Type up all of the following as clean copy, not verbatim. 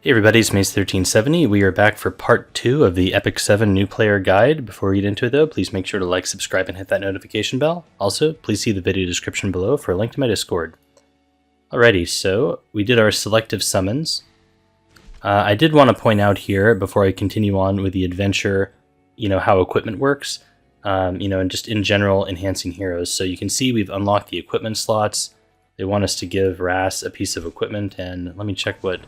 Hey everybody, it's Mace1370. We are back for part 2 of the Epic 7 New Player Guide. Before we get into it though, please make sure to like, subscribe, and hit that notification bell. Also, please see the video description below for a link to my Discord. Alrighty, so we did our selective summons. I did want to point out here, before I continue on with the adventure, how equipment works, and just in general enhancing heroes. So you can see we've unlocked the equipment slots. They want us to give Ras a piece of equipment, and let me check what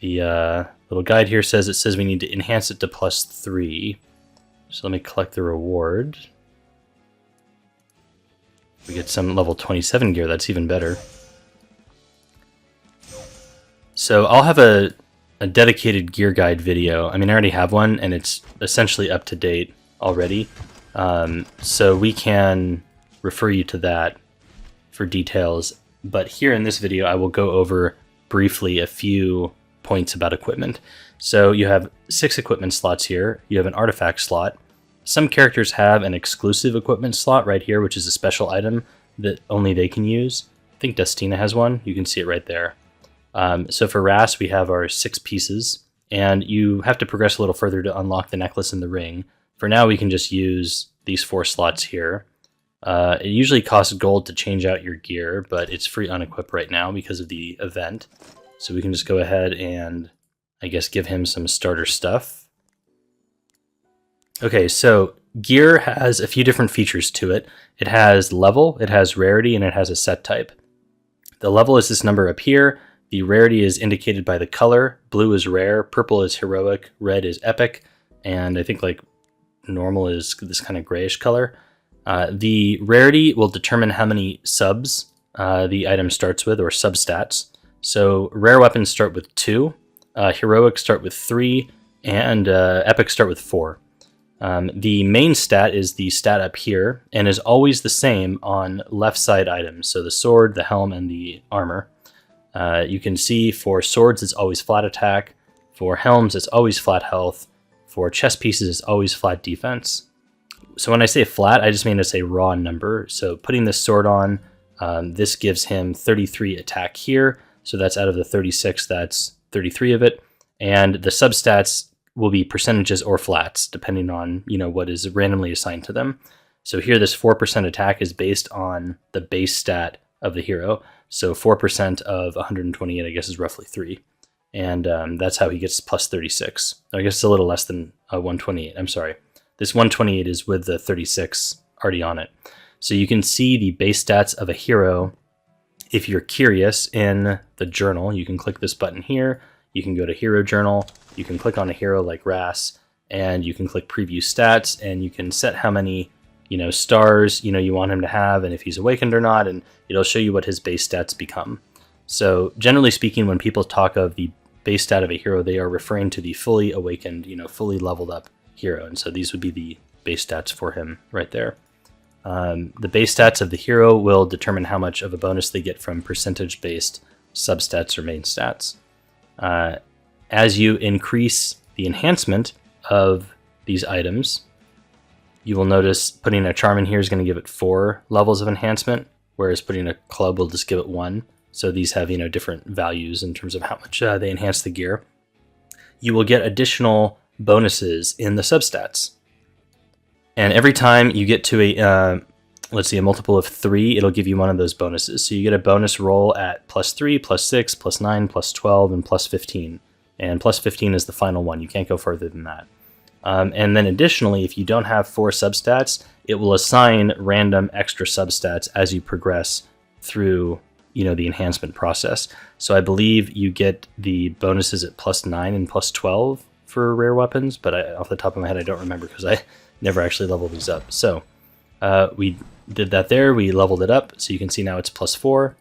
the little guide here says. It says we need to enhance it to +3. So let me collect the reward. We get some level 27 gear, that's even better. So I'll have a dedicated gear guide video. I mean, I already have one, and it's essentially up to date already. So we can refer you to that for details. But here in this video, I will go over briefly a few points about equipment. So you have 6 equipment slots here. You have an artifact slot. Some characters have an exclusive equipment slot right here, which is a special item that only they can use. I think Dustina has one. You can see it right there. So for Ras, we have our 6 pieces, and you have to progress a little further to unlock the necklace and the ring. For now, we can just use these 4 slots here. It usually costs gold to change out your gear, but it's free unequip right now because of the event. So we can just go ahead and, I guess, give him some starter stuff. Okay, so gear has a few different features to it. It has level, it has rarity, and it has a set type. The level is this number up here. The rarity is indicated by the color. Blue is rare, purple is heroic, red is epic, and I think like normal is this kind of grayish color. The rarity will determine how many subs the item starts with, or substats. So rare weapons start with 2, heroic start with 3, and epic start with 4. The main stat is the stat up here, and is always the same on left side items. So the sword, the helm, and the armor. You can see for swords it's always flat attack, for helms it's always flat health, for chest pieces it's always flat defense. So when I say flat, I just mean it's a raw number. So putting this sword on, this gives him 33 attack here. So that's out of the 36, that's 33 of it. And the substats will be percentages or flats, depending on what is randomly assigned to them. So here this 4% attack is based on the base stat of the hero. So 4% of 128, I guess, is roughly 3. And that's how he gets +36. I guess it's a little less than 128. I'm sorry. This 128 is with the 36 already on it. So you can see the base stats of a hero. If you're curious, in the journal, you can click this button here. You can go to Hero Journal. You can click on a hero like Ras, and you can click Preview Stats, and you can set how many stars you want him to have, and if he's awakened or not, and it'll show you what his base stats become. So generally speaking, when people talk of the base stat of a hero, they are referring to the fully awakened, fully leveled up hero, and so these would be the base stats for him right there. The base stats of the hero will determine how much of a bonus they get from percentage-based substats or main stats. As you increase the enhancement of these items, you will notice putting a charm in here is going to give it 4 levels of enhancement, whereas putting a club will just give it 1. So these have different values in terms of how much they enhance the gear. You will get additional bonuses in the substats. And every time you get to a, let's see, a multiple of 3, it'll give you one of those bonuses. So you get a bonus roll at +3, +6, +9, +12, and +15. And +15 is the final one. You can't go further than that. And then additionally, if you don't have 4 substats, it will assign random extra substats as you progress through, the enhancement process. So I believe you get the bonuses at +9 and +12 for rare weapons, but off the top of my head, I don't remember because I never actually leveled these up. So we did that there. We leveled it up. So you can see now it's +4.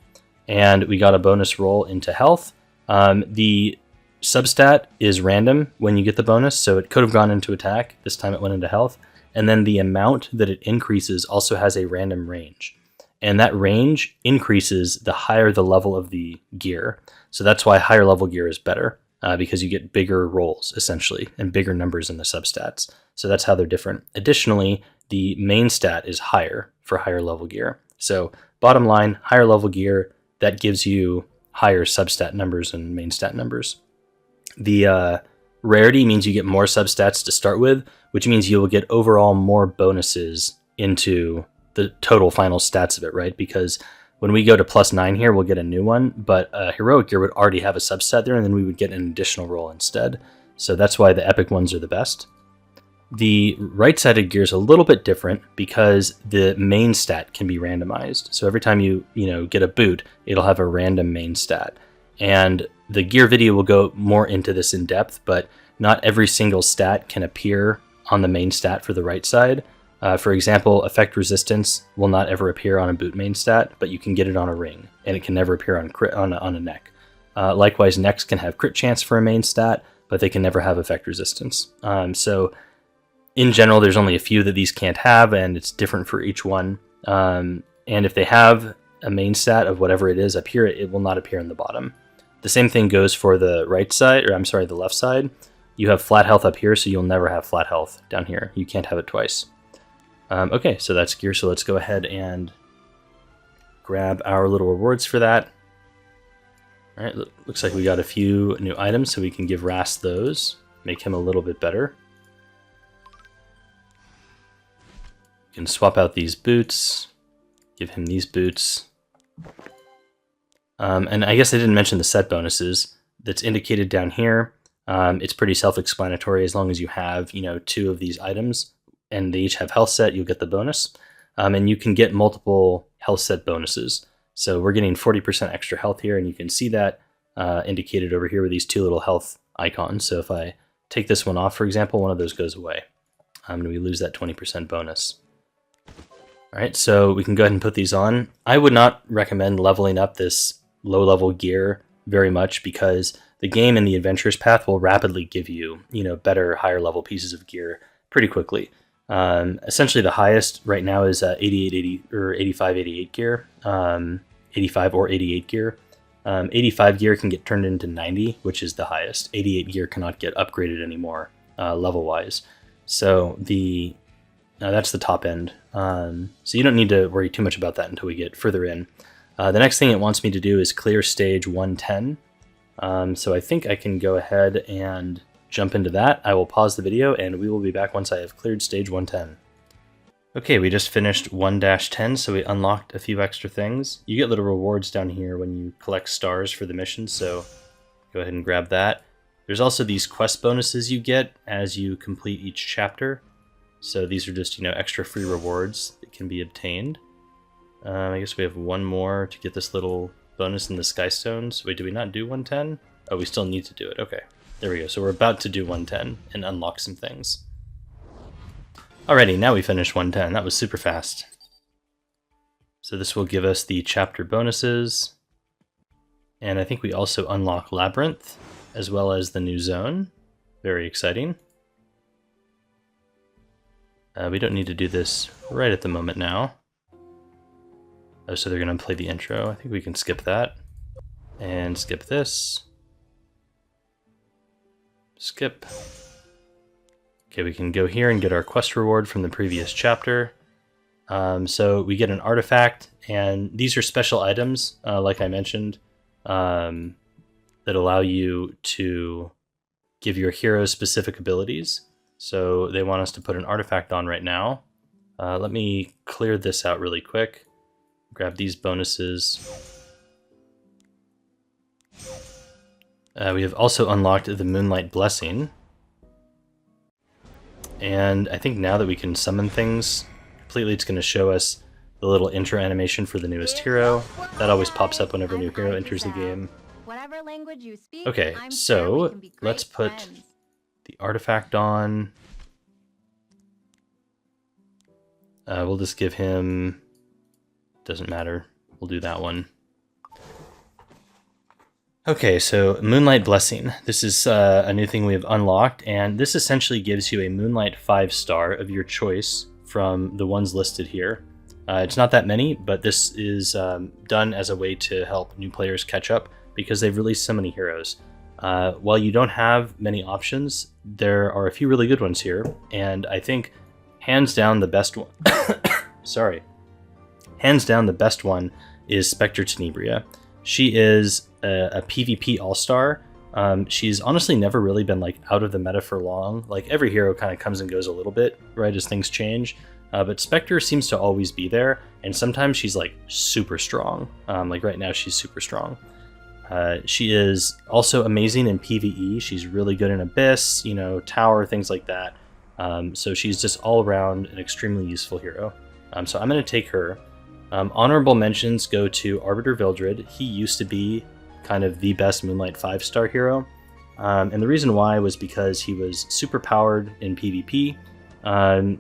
And we got a bonus roll into health. The substat is random when you get the bonus. So it could have gone into attack. This time it went into health. And then the amount that it increases also has a random range. And that range increases the higher the level of the gear. So that's why higher level gear is better. Because you get bigger rolls, essentially, and bigger numbers in the substats. So that's how they're different. Additionally, the main stat is higher for higher level gear. So bottom line, higher level gear, that gives you higher substat numbers and main stat numbers. The rarity means you get more substats to start with, which means you will get overall more bonuses into the total final stats of it, right? Because when we go to +9 here, we'll get a new one, but heroic gear would already have a substat there, and then we would get an additional roll instead. So that's why the epic ones are the best. The right-sided gear is a little bit different because the main stat can be randomized. So every time you get a boot, it'll have a random main stat. And the gear video will go more into this in depth, but not every single stat can appear on the main stat for the right side. For example, effect resistance will not ever appear on a boot main stat, but you can get it on a ring, and it can never appear on a neck. Likewise, necks can have crit chance for a main stat, but they can never have effect resistance. So in general, there's only a few that these can't have, and it's different for each one. And if they have a main stat of whatever it is up here, it will not appear in the bottom. The same thing goes for the the left side. You have flat health up here, so you'll never have flat health down here. You can't have it twice. Okay, so that's gear, so let's go ahead and grab our little rewards for that. All right, looks like we got a few new items, so we can give Rast those, make him a little bit better. We can swap out these boots, give him these boots. And I guess I didn't mention the set bonuses that's indicated down here. It's pretty self-explanatory. As long as you have, 2 of these items and they each have health set, you'll get the bonus. And you can get multiple health set bonuses. So we're getting 40% extra health here, and you can see that indicated over here with these 2 little health icons. So if I take this one off, for example, one of those goes away. And we lose that 20% bonus. All right, so we can go ahead and put these on. I would not recommend leveling up this low-level gear very much because the game in the Adventurer's Path will rapidly give you, better, higher-level pieces of gear pretty quickly. Essentially, the highest right now is 88 or 85, 88 gear, 85 or 88 gear. 85 gear can get turned into 90, which is the highest. 88 gear cannot get upgraded anymore, level-wise. So that's the top end. So you don't need to worry too much about that until we get further in. The next thing it wants me to do is clear stage 110. So I think I can go ahead and jump into that. I will pause the video and we will be back once I have cleared stage 110. Okay, we just finished 1-10, so we unlocked a few extra things. You get little rewards down here when you collect stars for the mission, so go ahead and grab that. There's also these quest bonuses you get as you complete each chapter. So these are just, extra free rewards that can be obtained. I guess we have one more to get this little bonus in the Sky Stones. Wait, do we not do 110? Oh, we still need to do it. Okay, there we go. So we're about to do 110 and unlock some things. Alrighty, now we finished 110. That was super fast. So this will give us the chapter bonuses. And I think we also unlock Labyrinth, as well as the new zone. Very exciting. We don't need to do this right at the moment now. Oh, so they're going to play the intro. I think we can skip that. And skip this. Skip. Okay, we can go here and get our quest reward from the previous chapter. So we get an artifact, and these are special items, like I mentioned, that allow you to give your heroes specific abilities. So they want us to put an artifact on right now. Let me clear this out really quick. Grab these bonuses. We have also unlocked the Moonlight Blessing. And I think now that we can summon things completely, it's going to show us the little intro animation for the newest hero. That always pops up whenever a new hero enters the game. Okay, so let's put the artifact on. We'll just give him... Doesn't matter. We'll do that one. Okay, so Moonlight Blessing. This is a new thing we have unlocked, and this essentially gives you a Moonlight 5-star of your choice from the ones listed here. It's not that many, but this is done as a way to help new players catch up because they've released so many heroes. While you don't have many options, there are a few really good ones here, and I think hands down the best one... Sorry. Hands down the best one is Spectre Tenebria. She is a PvP all-star, She's honestly never really been like out of the meta for long. Like every hero kind of comes and goes a little bit, right, as things change. But Spectre seems to always be there, and sometimes she's like super strong. Like right now, she's super strong. She is also amazing in PvE. She's really good in Abyss, Tower, things like that. So she's just all around an extremely useful hero. So I'm going to take her. Honorable mentions go to Arbiter Vildred. He used to be kind of the best Moonlight 5-star hero. And the reason why was because he was super powered in PvP.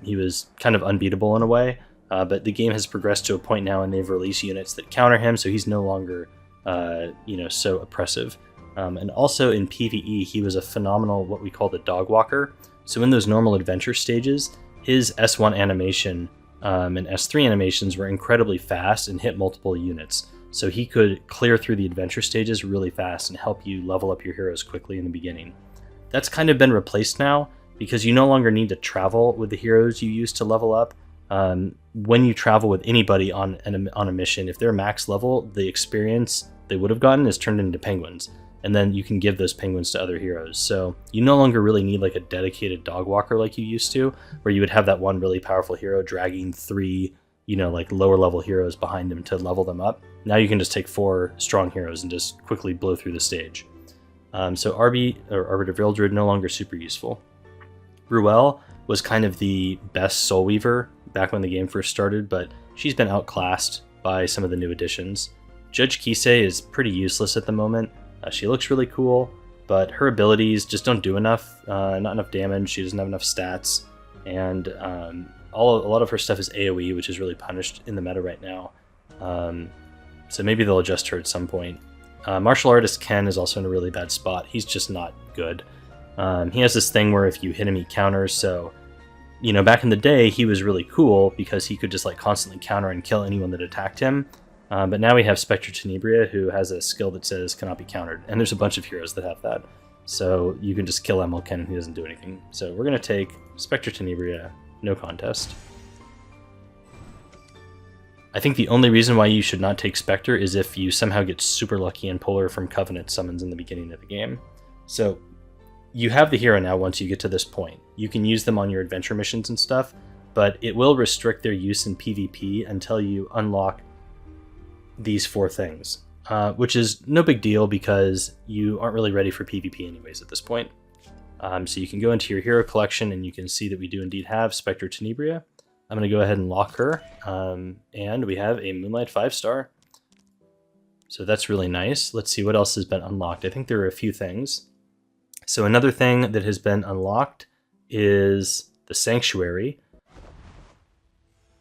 He was kind of unbeatable in a way, but the game has progressed to a point now and they've released units that counter him, so he's no longer so oppressive. And also in PvE, he was a phenomenal, what we call the dog walker. So in those normal adventure stages, his S1 animation and S3 animations were incredibly fast and hit multiple units. So he could clear through the adventure stages really fast and help you level up your heroes quickly in the beginning. That's kind of been replaced now because you no longer need to travel with the heroes you used to level up. When you travel with anybody on a mission, if they're max level, the experience they would have gotten is turned into penguins. And then you can give those penguins to other heroes. So you no longer really need like a dedicated dog walker like you used to, where you would have that one really powerful hero dragging 3, like lower level heroes behind him to level them up. Now you can just take 4 strong heroes and just quickly blow through the stage. So Arbiter Vildred, no longer super useful. Ruel was kind of the best Soul Weaver back when the game first started, but she's been outclassed by some of the new additions. Judge Kisei is pretty useless at the moment. She looks really cool, but her abilities just don't do enough. Not enough damage, she doesn't have enough stats, and a lot of her stuff is AoE, which is really punished in the meta right now. So maybe they'll adjust her at some point. Martial Artist Ken is also in a really bad spot. He's just not good. He has this thing where if you hit him, he counters, so back in the day, he was really cool because he could just like constantly counter and kill anyone that attacked him. But now we have Spectre Tenebria, who has a skill that says cannot be countered, and there's a bunch of heroes that have that. So you can just kill MLK and he doesn't do anything. So we're going to take Spectre Tenebria, no contest. I think the only reason why you should not take Spectre is if you somehow get super lucky and pull her from Covenant summons in the beginning of the game. So you have the hero now once you get to this point. You can use them on your adventure missions and stuff, but it will restrict their use in PvP until you unlock these 4 things, which is no big deal because you aren't really ready for PvP anyways at this point. So you can go into your hero collection and you can see that we do indeed have Spectre Tenebria. I'm going to go ahead and lock her, and we have a Moonlight 5-star. So that's really nice. Let's see what else has been unlocked. I think there are a few things. So another thing that has been unlocked is the Sanctuary.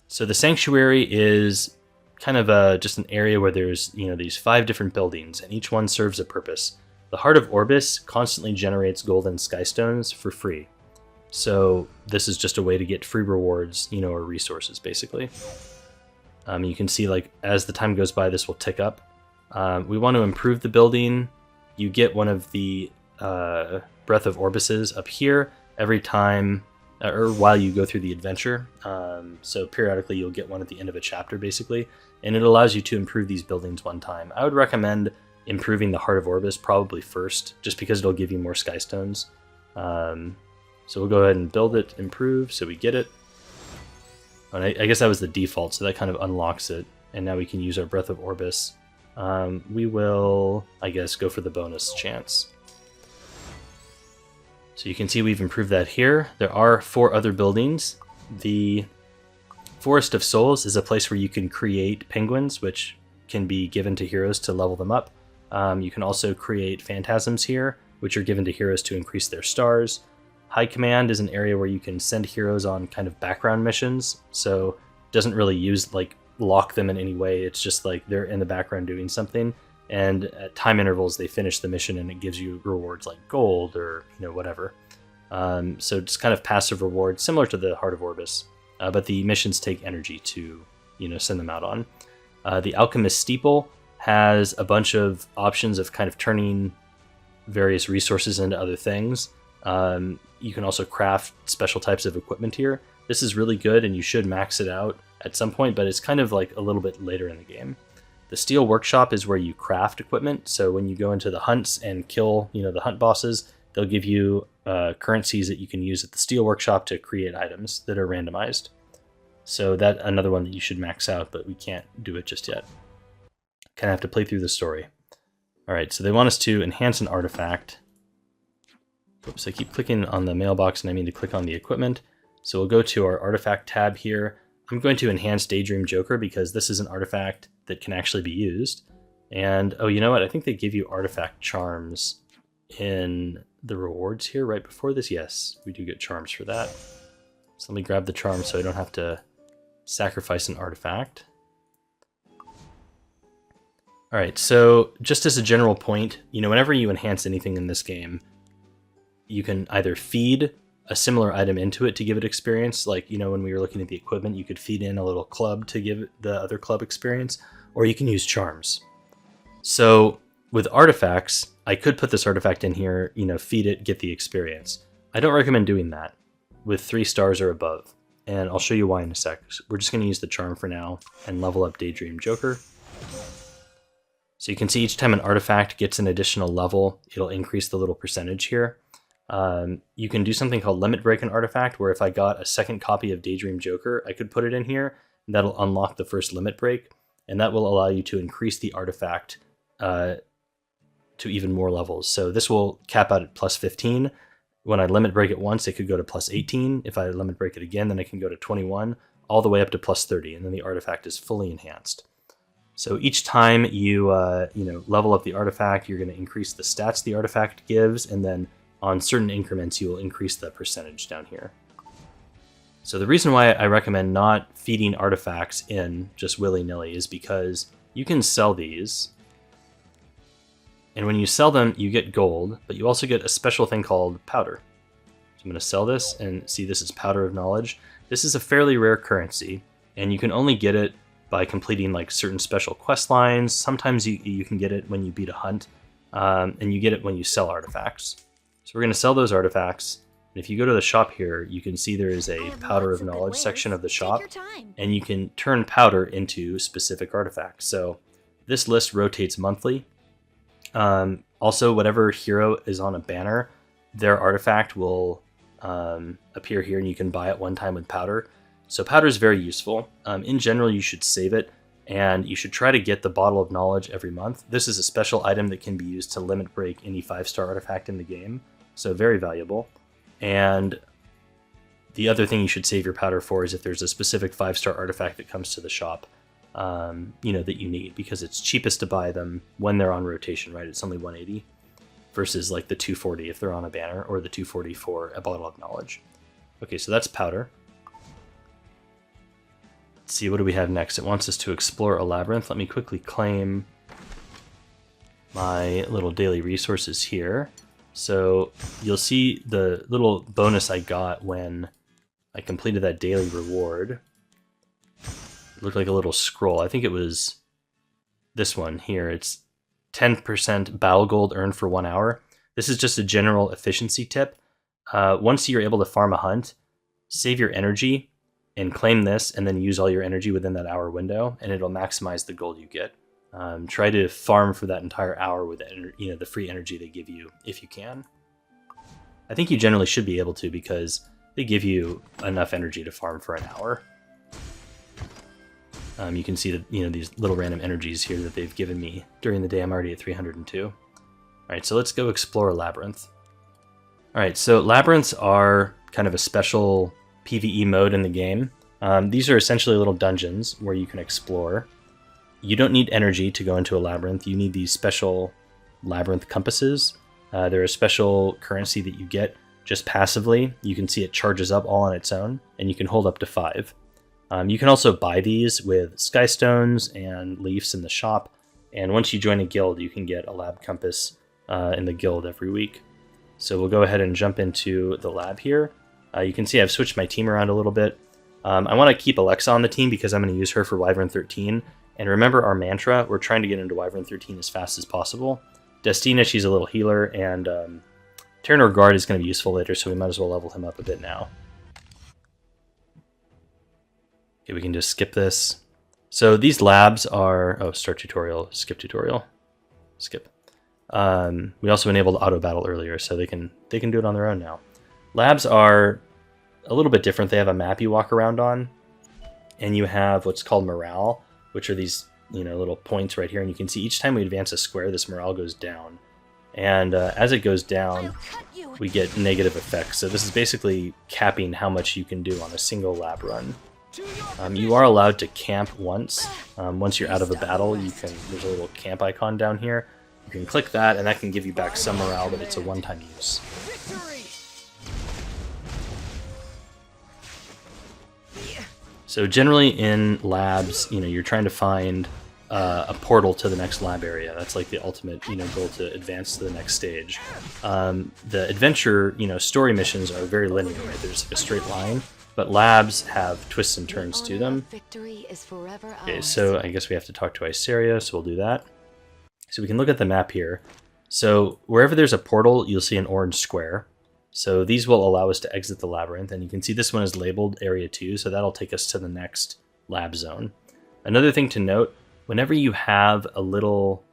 So the Sanctuary is kind of just an area where there's these 5 different buildings, and each one serves a purpose. The Heart of Orbis constantly generates golden skystones for free. So this is just a way to get free rewards, or resources, basically. You can see, like, as the time goes by, this will tick up. We want to improve the building. You get one of the Breath of Orbises up here every time, or while you go through the adventure. So periodically you'll get one at the end of a chapter, basically, and it allows you to improve these buildings one time. I would recommend improving the Heart of Orbis probably first, just because it'll give you more Skystones. So we'll go ahead and build it, improve, so we get it. And I guess that was the default, so that kind of unlocks it, and now we can use our Breath of Orbis. We will, I guess, go for the bonus chance. So you can see we've improved that here. There are 4 other buildings. The Forest of Souls is a place where you can create penguins, which can be given to heroes to level them up. You can also create phantasms here, which are given to heroes to increase their stars. High Command is an area where you can send heroes on kind of background missions, so it doesn't really lock them in any way. It's just like they're in the background doing something, and at time intervals they finish the mission and it gives you rewards like gold or whatever. So it's kind of passive reward, similar to the Heart of Orbis, but the missions take energy to send them out on. The Alchemist Steeple has a bunch of options of kind of turning various resources into other things. You can also craft special types of equipment here. This is really good, and you should max it out at some point, but it's kind of like a little bit later in the game. The Steel Workshop is where you craft equipment. So when you go into the hunts and kill, the hunt bosses, they'll give you currencies that you can use at the Steel Workshop to create items that are randomized. So that's another one that you should max out, but we can't do it just yet. Kind of have to play through the story. All right, so they want us to enhance an artifact. Oops, I keep clicking on the mailbox and I mean to click on the equipment. So we'll go to our artifact tab here. I'm going to enhance Daydream Joker because this is an artifact that can actually be used. And, oh, you know what? I think they give you artifact charms in the rewards here right before this. Yes, we do get charms for that. So let me grab the charm so I don't have to sacrifice an artifact. All right, so just as a general point, whenever you enhance anything in this game, you can either feed a similar item into it to give it experience. Like, when we were looking at the equipment, you could feed in a little club to give the other club experience, or you can use charms. So with artifacts, I could put this artifact in here, feed it, get the experience. I don't recommend doing that with 3 stars or above, and I'll show you why in a sec. We're just going to use the charm for now and level up Daydream Joker. So you can see each time an artifact gets an additional level, it'll increase the little percentage here. You can do something called limit break an artifact, where if I got a second copy of Daydream Joker, I could put it in here, and that'll unlock the first limit break, and that will allow you to increase the artifact to even more levels. So this will cap out at plus 15. When I limit break it once, it could go to plus 18. If I limit break it again, then it can go to 21, all the way up to plus 30, and then the artifact is fully enhanced. So each time you level up the artifact, you're going to increase the stats the artifact gives, and then on certain increments, you will increase the percentage down here. So the reason why I recommend not feeding artifacts in just willy-nilly is because you can sell these, and when you sell them, you get gold, but you also get a special thing called powder. So I'm going to sell this, and see, this is Powder of Knowledge. This is a fairly rare currency, and you can only get it by completing like certain special quest lines. Sometimes you can get it when you beat a hunt, and you get it when you sell artifacts. So we're going to sell those artifacts. And if you go to the shop here, you can see there is a Powder of Knowledge section of the shop, and you can turn powder into specific artifacts. So this list rotates monthly. Also, whatever hero is on a banner, their artifact will appear here, and you can buy it one time with powder. So powder is very useful. In general, you should save it, and you should try to get the Bottle of Knowledge every month. This is a special item that can be used to limit break any 5-star artifact in the game, so very valuable. And the other thing you should save your powder for is if there's a specific 5-star artifact that comes to the shop, that you need, because it's cheapest to buy them when they're on rotation, right? It's only 180 versus like the 240 if they're on a banner, or the 240 for a Bottle of Knowledge. Okay, so that's powder. Let's see, what do we have next? It wants us to explore a labyrinth. Let me quickly claim my little daily resources here. So you'll see the little bonus I got when I completed that daily reward. It looked like a little scroll. I think it was this one here. It's 10% battle gold earned for 1 hour. This is just a general efficiency tip. Once you're able to farm a hunt, save your energy and claim this, and then use all your energy within that hour window, and it'll maximize the gold you get. Try to farm for that entire hour with the free energy they give you if you can. I think you generally should be able to, because they give you enough energy to farm for an hour. You can see that these little random energies here that they've given me during the day. I'm already at 302. All right, so let's go explore a labyrinth. All right, so labyrinths are kind of a special PvE mode in the game. These are essentially little dungeons where you can explore. You don't need energy to go into a labyrinth. You need these special labyrinth compasses. They're a special currency that you get just passively. You can see it charges up all on its own, and you can hold up to 5. You can also buy these with sky stones and leaves in the shop, and once you join a guild, you can get a lab compass in the guild every week. So we'll go ahead and jump into the lab here. You can see I've switched my team around a little bit. I want to keep Alexa on the team because I'm going to use her for Wyvern 13. And remember our mantra, we're trying to get into Wyvern 13 as fast as possible. Destina, she's a little healer, and Terranor Guard is going to be useful later, so we might as well level him up a bit now. Okay, we can just skip this. So these labs are, oh, start tutorial, skip tutorial, skip. We also enabled auto battle earlier, so they can do it on their own now. Labs are a little bit different. They have a map you walk around on, and you have what's called morale, which are these little points right here, and you can see each time we advance a square, this morale goes down, and as it goes down, we get negative effects. So this is basically capping how much you can do on a single lab run. You are allowed to camp once. Once you're out of a battle, there's a little camp icon down here. You can click that, and that can give you back some morale, but it's a one-time use. So generally in labs, you're trying to find a portal to the next lab area. That's like the ultimate, goal to advance to the next stage. The adventure, story missions are very linear, right? There's like a straight line. But labs have twists and turns to them. Okay, so I guess we have to talk to Iceria, so we'll do that. So we can look at the map here. So wherever there's a portal, you'll see an orange square. So these will allow us to exit the labyrinth, and you can see this one is labeled Area 2, so that'll take us to the next lab zone. Another thing to note, whenever you have a little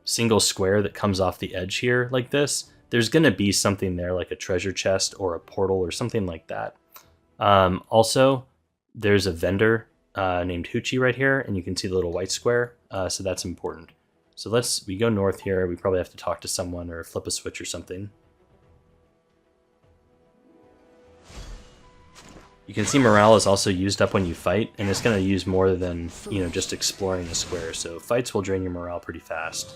single square that comes off the edge here like this, there's going to be something there like a treasure chest or a portal or something like that. Also, there's a vendor named Hoochie right here, and you can see the little white square, so that's important. So we go north here. We probably have to talk to someone or flip a switch or something. You can see morale is also used up when you fight, and it's going to use more than just exploring the square, so fights will drain your morale pretty fast.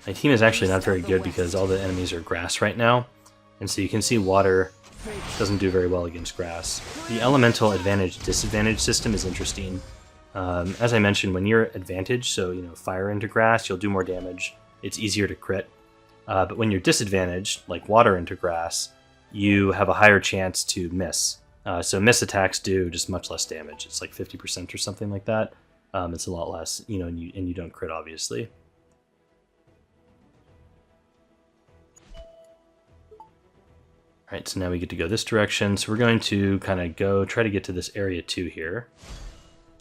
My team is actually not very good because all the enemies are grass right now, and so you can see water doesn't do very well against grass. The elemental advantage-disadvantage system is interesting. As I mentioned, when you're advantaged, so fire into grass, you'll do more damage. It's easier to crit. But when you're disadvantaged, like water into grass, you have a higher chance to miss. So miss attacks do just much less damage. It's like 50% or something like that. It's a lot less, and you don't crit, obviously. Alright, so now we get to go this direction. So we're going to kind of try to get to this area 2 here.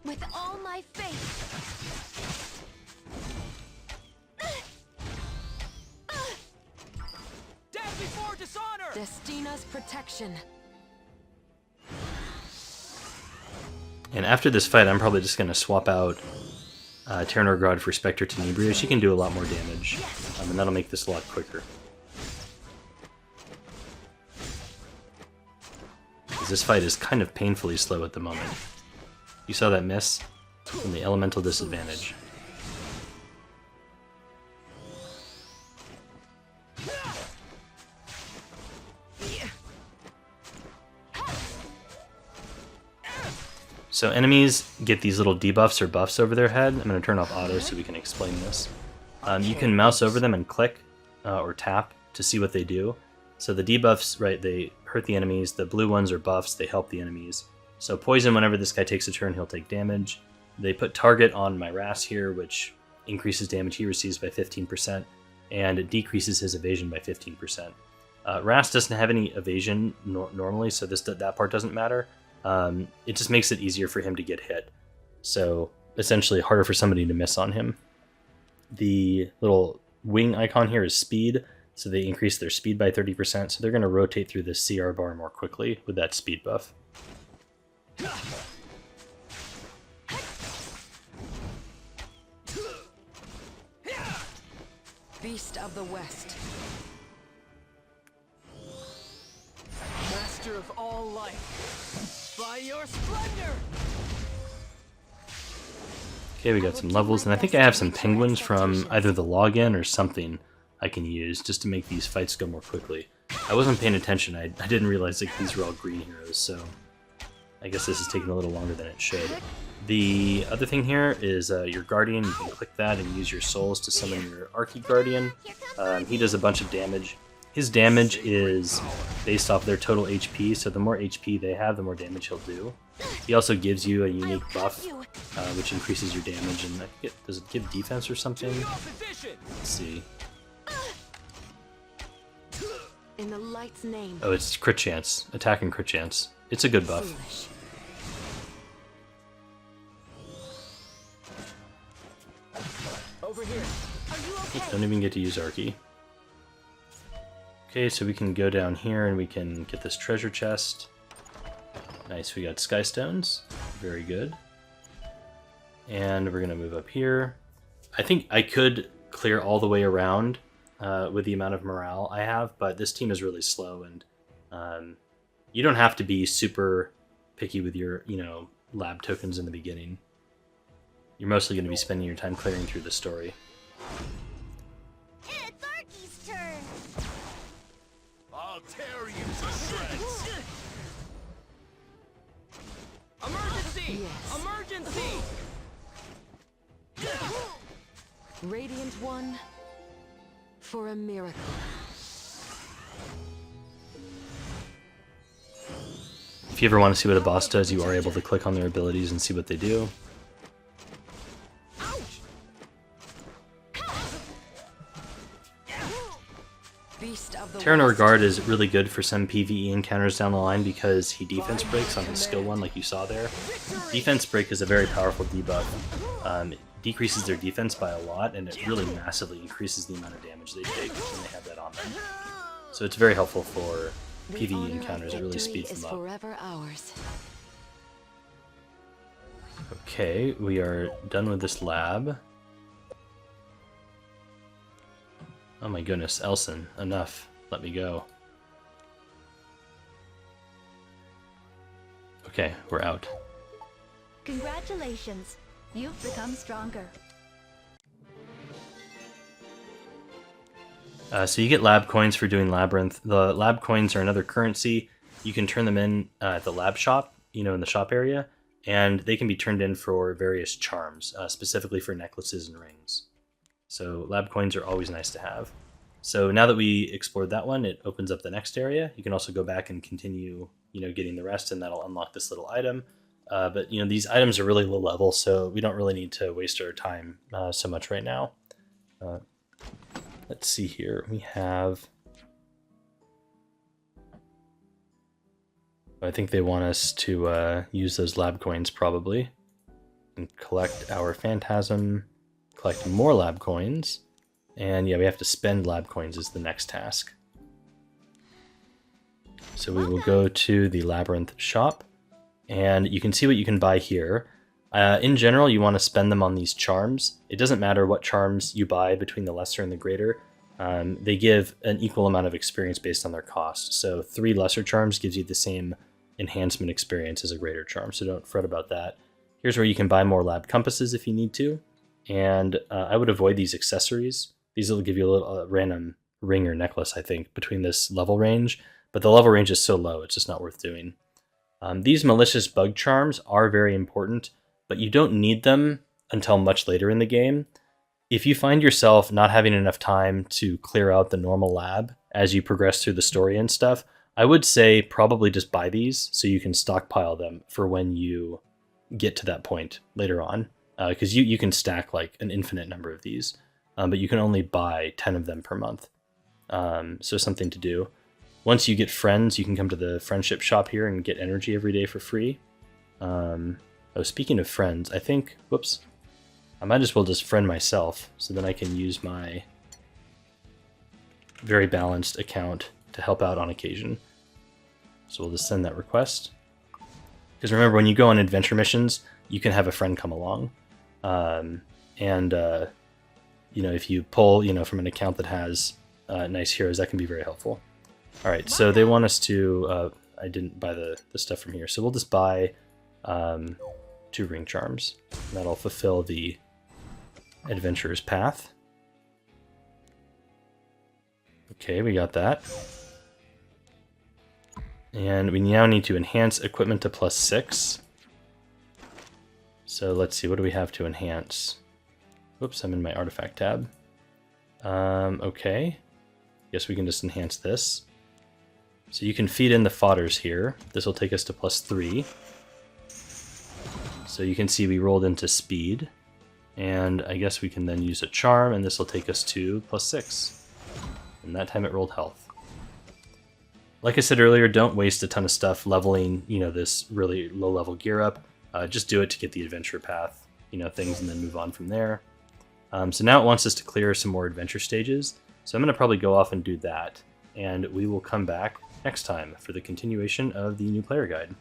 With all my faith. Death before dishonor. Destina's protection. And after this fight, I'm probably just going to swap out Terranorgrad for Spectre Tenebria. She can do a lot more damage, and that'll make this a lot quicker. This fight is kind of painfully slow at the moment. You saw that miss from the elemental disadvantage. So enemies get these little debuffs or buffs over their head. I'm going to turn off auto so we can explain this. You can mouse over them and click or tap to see what they do. So the debuffs, right, they hurt the enemies. The blue ones are buffs, they help the enemies. So poison, whenever this guy takes a turn, he'll take damage. They put target on my Ras here, which increases damage he receives by 15%, and it decreases his evasion by 15%. Ras doesn't have any evasion normally, so that part doesn't matter. It just makes it easier for him to get hit. So essentially harder for somebody to miss on him. The little wing icon here is speed. So they increase their speed by 30%, so they're going to rotate through this CR bar more quickly with that speed buff. Beast of the West. Master of all life. By your splendor. Okay, we got some levels, and I think I have some penguins from either the login or something I can use just to make these fights go more quickly. I wasn't paying attention. I didn't realize like these were all green heroes, so I guess this is taking a little longer than it should. The other thing here is your Guardian. You can click that and use your souls to summon your Archie Guardian. He does a bunch of damage. His damage is based off their total HP, so the more HP they have, the more damage he'll do. He also gives you a unique buff, which increases your damage, and does it give defense or something? Let's see. In the light's name. Oh, it's crit chance. Attack and crit chance. It's a good buff. Foolish. Over here. Are you okay? Don't even get to use Arky. Okay, so we can go down here and we can get this treasure chest. Nice, we got sky stones. Very good. And we're gonna move up here. I think I could clear all the way around with the amount of morale I have, but this team is really slow, and you don't have to be super picky with your, lab tokens in the beginning. You're mostly going to be spending your time clearing through the story. It's Arky's turn. I'll tear you to shreds. Emergency! Yes. Emergency! Radiant one for a miracle. If you ever want to see what a boss does, you are able to click on their abilities and see what they do. Ouch! Beast of the Terran West. Guard is really good for some PvE encounters down the line because he defense breaks on his skill 1 like you saw there. Defense break is a very powerful debuff. It decreases their defense by a lot, and it really massively increases the amount of damage they take when they have that on them. So it's very helpful for The PvE honor of encounters. It really victory speeds is them up. forever ours. Okay, we are done with this lab. Oh my goodness, Elson, enough. Let me go. Okay, we're out. Congratulations. You've become stronger. So you get lab coins for doing Labyrinth. The lab coins are another currency. You can turn them in at the lab shop, in the shop area, and they can be turned in for various charms, specifically for necklaces and rings. So lab coins are always nice to have. So now that we explored that one, it opens up the next area. You can also go back and continue, getting the rest, and that'll unlock this little item. But these items are really low level, so we don't really need to waste our time so much right now. Let's see here. We have... I think they want us to use those lab coins probably. And collect our Phantasm, collect more lab coins. And yeah, we have to spend lab coins is the next task. So we will go to the Labyrinth shop. And you can see what you can buy here. In general, you want to spend them on these charms. It doesn't matter what charms you buy between the lesser and the greater. They give an equal amount of experience based on their cost. So 3 lesser charms gives you the same enhancement experience as a greater charm, so don't fret about that. Here's where you can buy more lab compasses if you need to. And I would avoid these accessories. These will give you a little random ring or necklace, I think, between this level range. But the level range is so low, it's just not worth doing. These malicious bug charms are very important, but you don't need them until much later in the game. If you find yourself not having enough time to clear out the normal lab as you progress through the story and stuff, I would say probably just buy these so you can stockpile them for when you get to that point later on. Because you can stack like an infinite number of these, but you can only buy 10 of them per month. So something to do. Once you get friends, you can come to the friendship shop here and get energy every day for free. Oh, speaking of friends, I think, whoops, I might as well just friend myself, so then I can use my very balanced account to help out on occasion. So we'll just send that request. Because remember, when you go on adventure missions, you can have a friend come along. If you pull, from an account that has nice heroes, that can be very helpful. All right, so they want us to, I didn't buy the stuff from here, so we'll just buy 2 ring charms. That'll fulfill the adventurer's path. Okay, we got that. And we now need to enhance equipment to +6. So let's see, what do we have to enhance? Whoops, I'm in my artifact tab. Okay. Guess we can just enhance this. So you can feed in the fodders here. This will take us to +3. So you can see we rolled into speed. And I guess we can then use a charm, and this will take us to +6. And that time it rolled health. Like I said earlier, don't waste a ton of stuff leveling, this really low-level gear up. Just do it to get the adventure path, things, and then move on from there. So now it wants us to clear some more adventure stages. So I'm going to probably go off and do that. And we will come back next time for the continuation of the new player guide.